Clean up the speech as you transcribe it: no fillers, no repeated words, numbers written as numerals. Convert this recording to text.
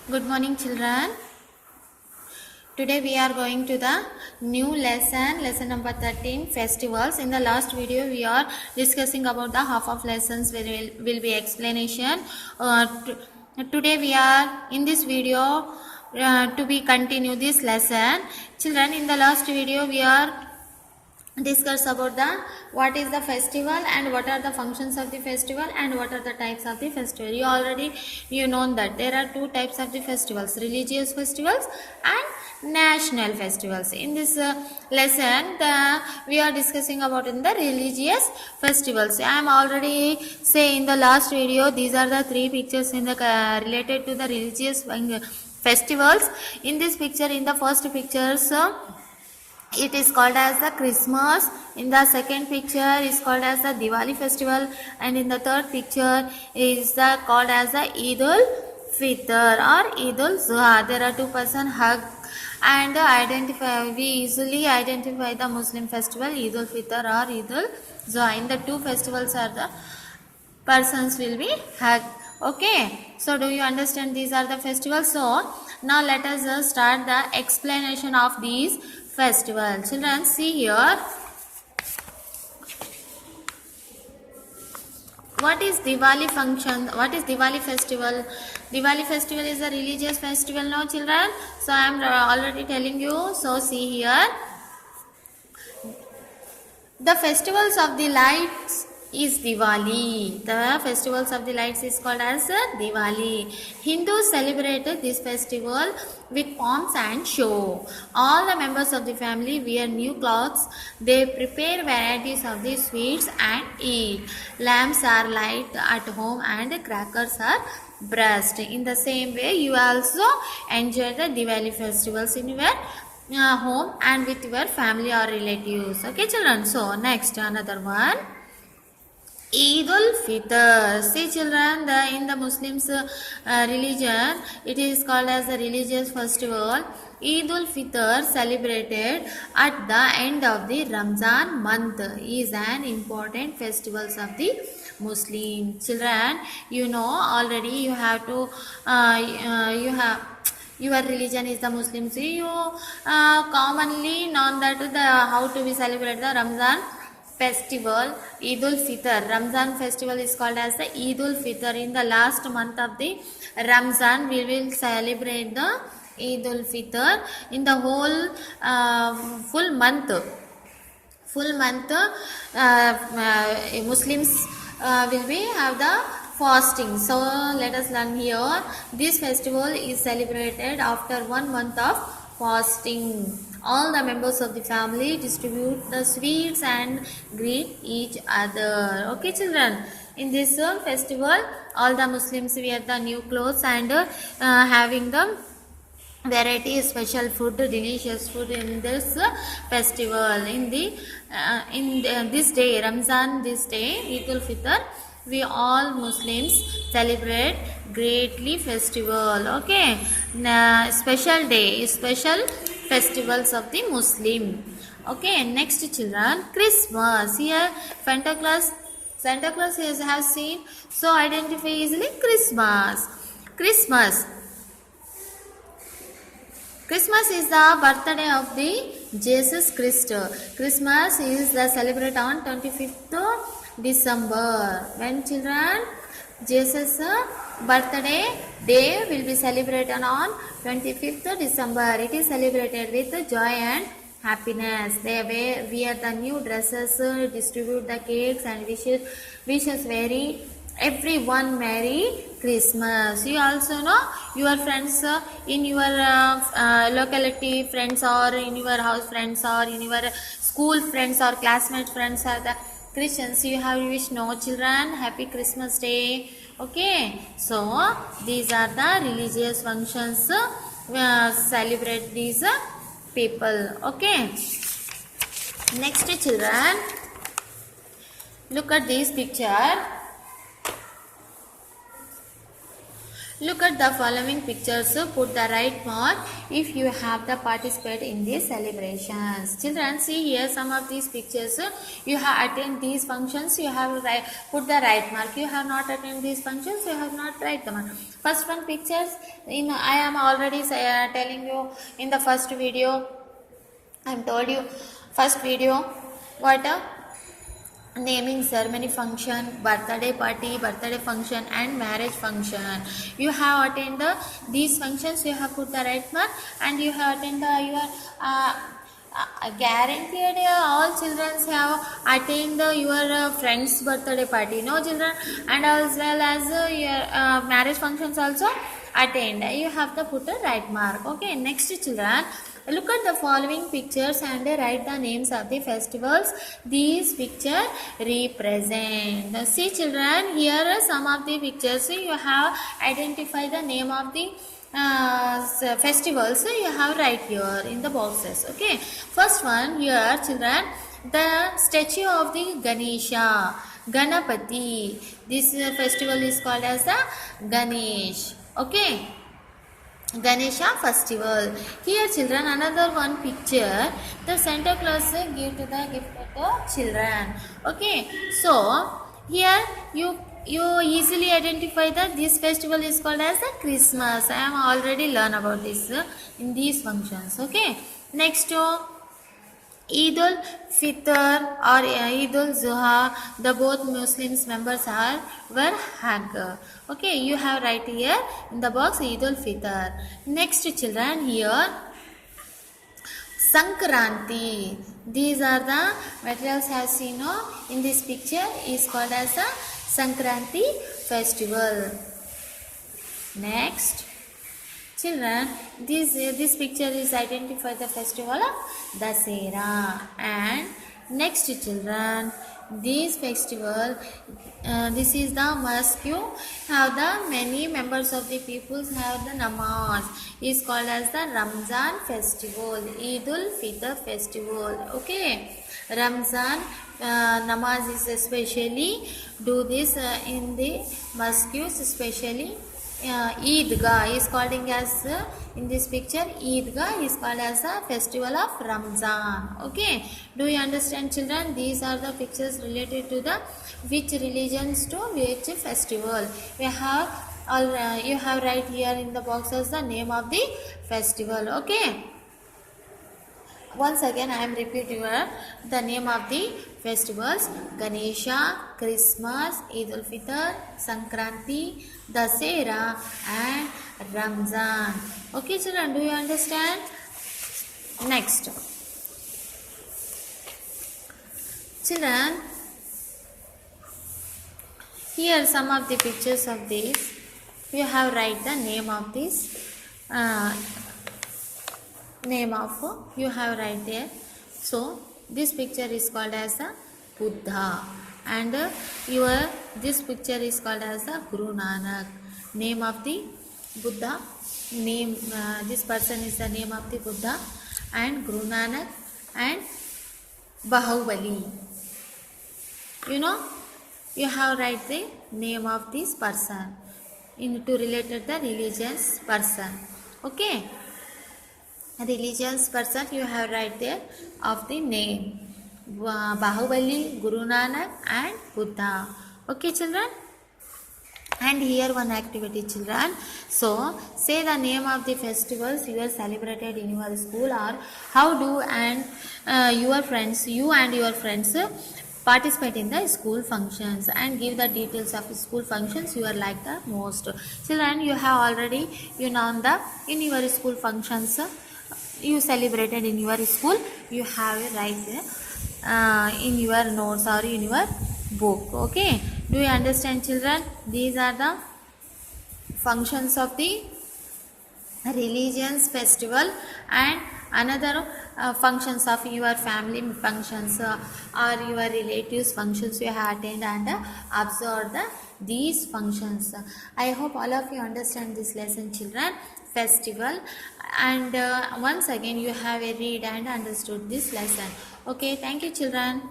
Good morning, children. Today we are going to the new lesson number 13, festivals. In the last video, we are discussing about the half of lessons will be explanation. Today we are in this video to be continue this lesson. Children, in the last video, we are discuss about the what is the festival and what are the functions of the festival and what are the types of the festival. You know that there are two types of the festivals, religious festivals and national festivals. In this lesson we are discussing about in the religious festivals. I am already say in the last video these are the three pictures in the related to the religious festivals. In this picture, in the first pictures, it is called as the Christmas. In the second picture is called as the Diwali festival, and in the third picture is called as the Eid al-Fitr or Eid al-Zuha. There are two person hug and we easily identify the Muslim festival Eid al-Fitr or Eid al-Zuha. In the two festivals are the persons will be hug. Okay, so do you understand these are the festivals? So now let us start the explanation of these festivals. Children, see here. What is Diwali function? What is Diwali festival? Diwali festival is a religious festival, no children? So I am already telling you. So see here. The festivals of the lights is Diwali. The festivals of the lights is called as Diwali. Hindus celebrate this festival with pomps and show. All the members of the family wear new clothes. They prepare varieties of the sweets and eat. Lamps are light at home and crackers are burst. In the same way, you also enjoy the Diwali festivals in your home and with your family or relatives. Okay, children. So next, another one. Eid al-Fitr. See children, in the Muslims religion, it is called as a religious festival. Eid al-Fitr, celebrated at the end of the Ramzan month, is an important festival of the Muslim. Children, you know already you have to you have your religion is the Muslim. See, you commonly known that the how to be celebrate the Ramzan festival, Eid al-Fitr. Ramzan festival is called as the Eid al-Fitr. In the last month of the Ramzan, we will celebrate the Eid al-Fitr. In the whole full month, Muslims will be have the fasting. So let us learn here. This festival is celebrated after 1 month of fasting. All the members of the family distribute the sweets and greet each other. Okay, children. In this festival, all the Muslims wear the new clothes and having the variety special food, delicious food in this festival. This day, Ramzan, this day, Eid al-Fitr, we all Muslims celebrate greatly festival. Okay, special day, special festivals of the Muslim. Okay, next children, Christmas. Here Santa Claus has seen, so identify easily Christmas. Christmas is the birthday of the Jesus Christ. Christmas is the celebrate on 25th December. When children, Jesus birthday day will be celebrated on 25th December. It is celebrated with joy and happiness. They wear the new dresses, distribute the cakes and wishes everyone Merry Christmas. You also know your friends in your locality friends or in your house friends or in your school friends or classmate friends are the Christians. You have wish no children happy Christmas day. Okay, so these are the religious functions celebrate these people. Okay, next children, look at this picture. Look at the following pictures. Put the right mark if you have the participate in these celebrations. Children, see here some of these pictures. You have attended these functions. You have put the right mark. You have not attended these functions. You have not write the mark. First one pictures. I am already telling you in the first video. I am told you first video what a naming ceremony function, birthday party, birthday function and marriage function. You have attended these functions, you have put the right mark, and you have attended your guaranteed all children have attended your friend's birthday party, no children, and as well as your marriage functions also attend. You have to put the right mark. Okay, next children, look at the following pictures and write the names of the festivals these pictures represent. See children, here are some of the pictures. You have identified the name of the festivals. You have right here in the boxes. Okay, first one here children, the statue of the Ganesha, Ganapati. This festival is called as the Ganesh. Okay, Ganesha festival. Here children, another one picture, the Santa Claus give to the gift to the children. Okay, so here you easily identify that this festival is called as the Christmas. I am already learn about this in these functions. Okay, next Eid al-Fitr or Eid al-Zuha, the both Muslims members were Hajj. Okay, you have right here in the box Eid al-Fitr. Next children, here Sankranti. These are the materials have seen in this picture is called as a Sankranti festival. Next children, this picture is identify the festival of Dasera. And next children, this festival, this is the mosque. Have the many members of the peoples have the namaz. Is called as the Ramzan festival, Eid al-Fitr festival. Okay, Ramzan namaz is especially do this in the mosques, especially Eidgah is called as in this picture. Eidgah is called as a festival of Ramzan. Okay, do you understand children? These are the pictures related to the which religions to which festival. We have all you have right here in the boxes the name of the festival. Okay, once again I am repeating the name of the festivals: Ganesha, Christmas, Eid al-Fitr, Sankranti, Dasera and Ramzan. Okay children, do you understand? Next children, here some of the pictures of these. You have write the name of this name of you have right there. So this picture is called as a Buddha, and this picture is called as a Guru Nanak. Name of the Buddha, name this person is the name of the Buddha, and Guru Nanak and Bahubali. You have write the name of this person into related the religious person. Okay, religious person you have right there of the name Bahubali, Guru Nanak and Buddha. Okay children, and here one activity children. So say the name of the festivals you are celebrated in your school, or how do and your friends, you and your friends participate in the school functions, and give the details of school functions you are like the most. Children, you have already known the in your school functions you celebrated in your school. You have it right there in your notes or in your book. Okay, do you understand children? These are the functions of the religions festival, and another functions of your family functions or your relatives functions you have attended and observed these functions. I hope all of you understand this lesson children, festival, and once again you have read and understood this lesson. Okay, thank you children.